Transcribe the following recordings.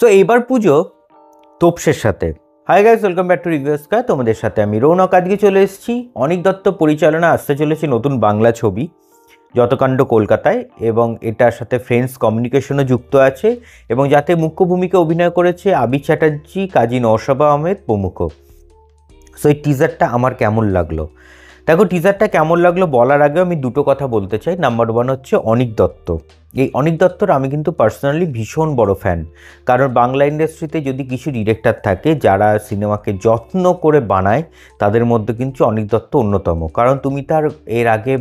So এইবার পুজো তোপসের সাথে। Hi guys, welcome back to review square. তোমাদের সাথে আমি রৌনক। আজকে চলে এসেছি অনিক দত্ত পরিচালনা আসতে চলেছে নতুন বাংলা ছবি যতকাণ্ড কলকাতায়, এবং এটার সাথে ফ্রেন্ডস কমিউনিকেশনও যুক্ত আছে, এবং যাতে মুখ্য ভূমিকা অভিনয় করেছে আবি চ্যাটার্জি, কাজী নওশাবা আহমেদ প্রমুখ। সো এই টিজারটা আমার কেমন লাগলো, দেখো টিজারটা কেমন লাগলো বলার আগে আমি দুটো কথা বলতে চাই। নাম্বার ওয়ান হচ্ছে অনিক দত্ত। এই অনিক দত্তর আমি কিন্তু পার্সোনালি ভীষণ বড় ফ্যান, কারণ বাংলা ইন্ডাস্ট্রিতে যদি কিছু ডিরেক্টর থাকে যারা সিনেমাকে যত্ন করে বানায়, তাদের মধ্যে কিন্তু অনিক দত্ত অন্যতম। কারণ তুমি তার এর আগে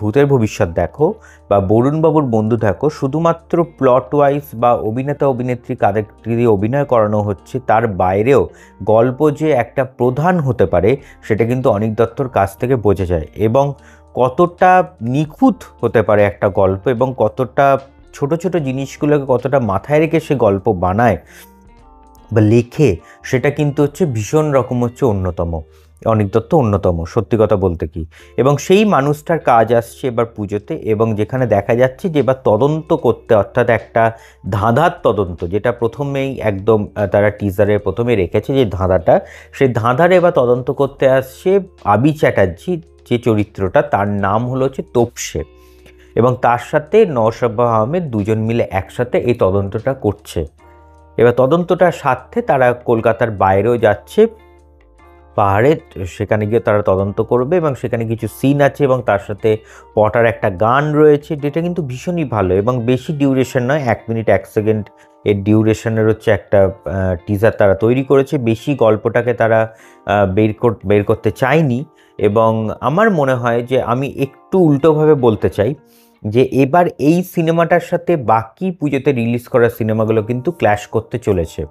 ভূতের ভবিষ্যৎ দেখো বা বরুণবাবুর বন্ধু দেখো, শুধুমাত্র প্লট ওয়াইজ বা অভিনেতা অভিনেত্রী কাদেরকে দিয়ে অভিনয় করানো হচ্ছে, তার বাইরেও গল্প যে একটা প্রধান হতে পারে সেটা কিন্তু অনিক দত্তর কাছ থেকে বোঝা যায়, এবং কতটা নিখুঁত হতে পারে একটা গল্প, এবং কতটা ছোট ছোট জিনিসগুলোকে কতটা মাথায় রেখে সে গল্প বানায় বা লেখে, সেটা কিন্তু হচ্ছে ভীষণ রকম হচ্ছে অন্যতম। অনিক দত্ত অন্যতম, সত্যি কথা বলতে কি। এবং সেই মানুষটার কাজ আসছে এবার পুজোতে, এবং যেখানে দেখা যাচ্ছে যে এবার তদন্ত করতে, অর্থাৎ একটা ধাঁধার তদন্ত, যেটা প্রথমেই একদম তারা টিজারের প্রথমে রেখেছে যে ধাঁধাটা, সেই ধাঁধার এবার তদন্ত করতে আসছে আবি চ্যাটার্জি, যে চরিত্রটা তার নাম হলো হচ্ছে তোপসে, এবং তার সাথে নওশাবা আহমেদ, দুজন মিলে একসাথে এই তদন্তটা করছে। এবার তদন্তটার স্বার্থে তারা কলকাতার বাইরেও যাচ্ছে পাহাড়ে, সেখানে গিয়ে তারা তদন্ত করবে, এবং সেখানে কিছু সিন আছে, এবং তার সাথে পটার একটা গান রয়েছে, যেটা কিন্তু ভীষণই ভালো, এবং বেশি ডিউরেশন নয়, 1 মিনিট 1 সেকেন্ড এর ডিউরেশনের হচ্ছে একটা টিজার তারা তৈরি করেছে। বেশি গল্পটাকে তারা বের করতে চায়নি, এবং আমার মনে হয় যে আমি একটু উল্টোভাবে বলতে চাই যে এবার এই সিনেমাটার সাথে বাকি পুজোতে রিলিজ করা সিনেমাগুলো কিন্তু ক্ল্যাশ করতে চলেছে।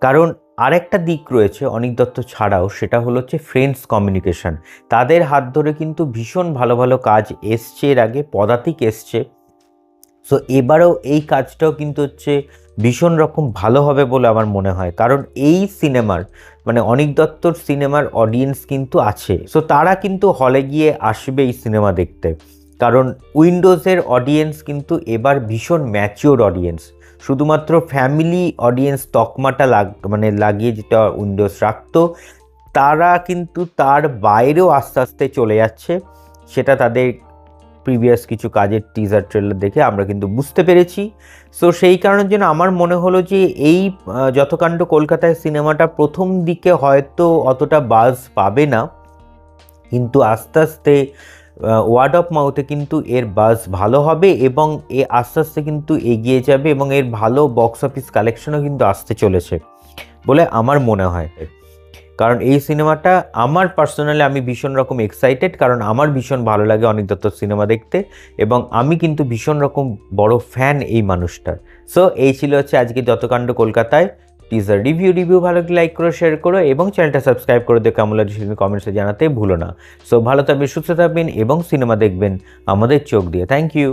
কারণ আরেকটা দিক রয়েছে অনিক দত্ত ছাড়াও, সেটা হলো হচ্ছে ফ্রেন্ডস কমিউনিকেশন। তাদের হাত ধরে কিন্তু ভীষণ ভালো ভালো কাজ এসছে, এর আগে পদাতিক এসছে। সো এবারেও এই কাজটাও কিন্তু হচ্ছে ভীষণ রকম ভালো হবে বলে আমার মনে হয়, কারণ এই সিনেমার অনিক দত্তর সিনেমার অডিয়েন্স কিন্তু আছে। সো তারা কিন্তু হলে গিয়ে আসবে এই সিনেমা দেখতে, কারণ উইন্ডোজের অডিয়েন্স কিন্তু এবার ভীষণ ম্যাচিওর অডিয়েন্স। শুধুমাত্র ফ্যামিলি অডিয়েন্স তকমাটা লাগিয়ে যেটা উইন্ডোজ রাখতো, তারা কিন্তু তার বাইরেও আস্তে আস্তে চলে যাচ্ছে। সেটা তাদের প্রিভিয়াস কিছু কাজের টিজার ট্রেলার দেখে আমরা কিন্তু বুঝতে পেরেছি। সো সেই কারণের জন্য আমার মনে হলো যে এই যতকাণ্ড কলকাতায় সিনেমাটা প্রথম দিকে হয়তো অতটা বাজ পাবে না, কিন্তু আস্তে আস্তে ওয়ার্ড অফ মাউথে কিন্তু এর বাজ ভালো হবে, এবং আস্তে আস্তে কিন্তু এগিয়ে যাবে, এবং এর ভালো বক্স অফিস কালেকশনও কিন্তু আসতে চলেছে বলে আমার মনে হয়। কারণ এই সিনেমাটা আমার পার্সোনালি আমি ভীষণ রকম এক্সাইটেড, কারণ আমার ভীষণ ভালো লাগে অনিক দত্তর সিনেমা দেখতে, এবং আমি কিন্তু ভীষণ রকম বড় ফ্যান এই মানুষটার। সো এই ছিল হচ্ছে আজকে যতকাণ্ড কলকাতায় টিজার রিভিউ ভালো লাইক করো, শেয়ার করো, এবং চ্যানেলটা সাবস্ক্রাইব করে দিয়ে কেমন লাগছে কমেন্টসে জানাতে ভুলো না। সো ভালো থাকবেন, সুস্থ থাকবেন, এবং সিনেমা দেখবেন আমাদের চোখ দিয়ে। Thank you.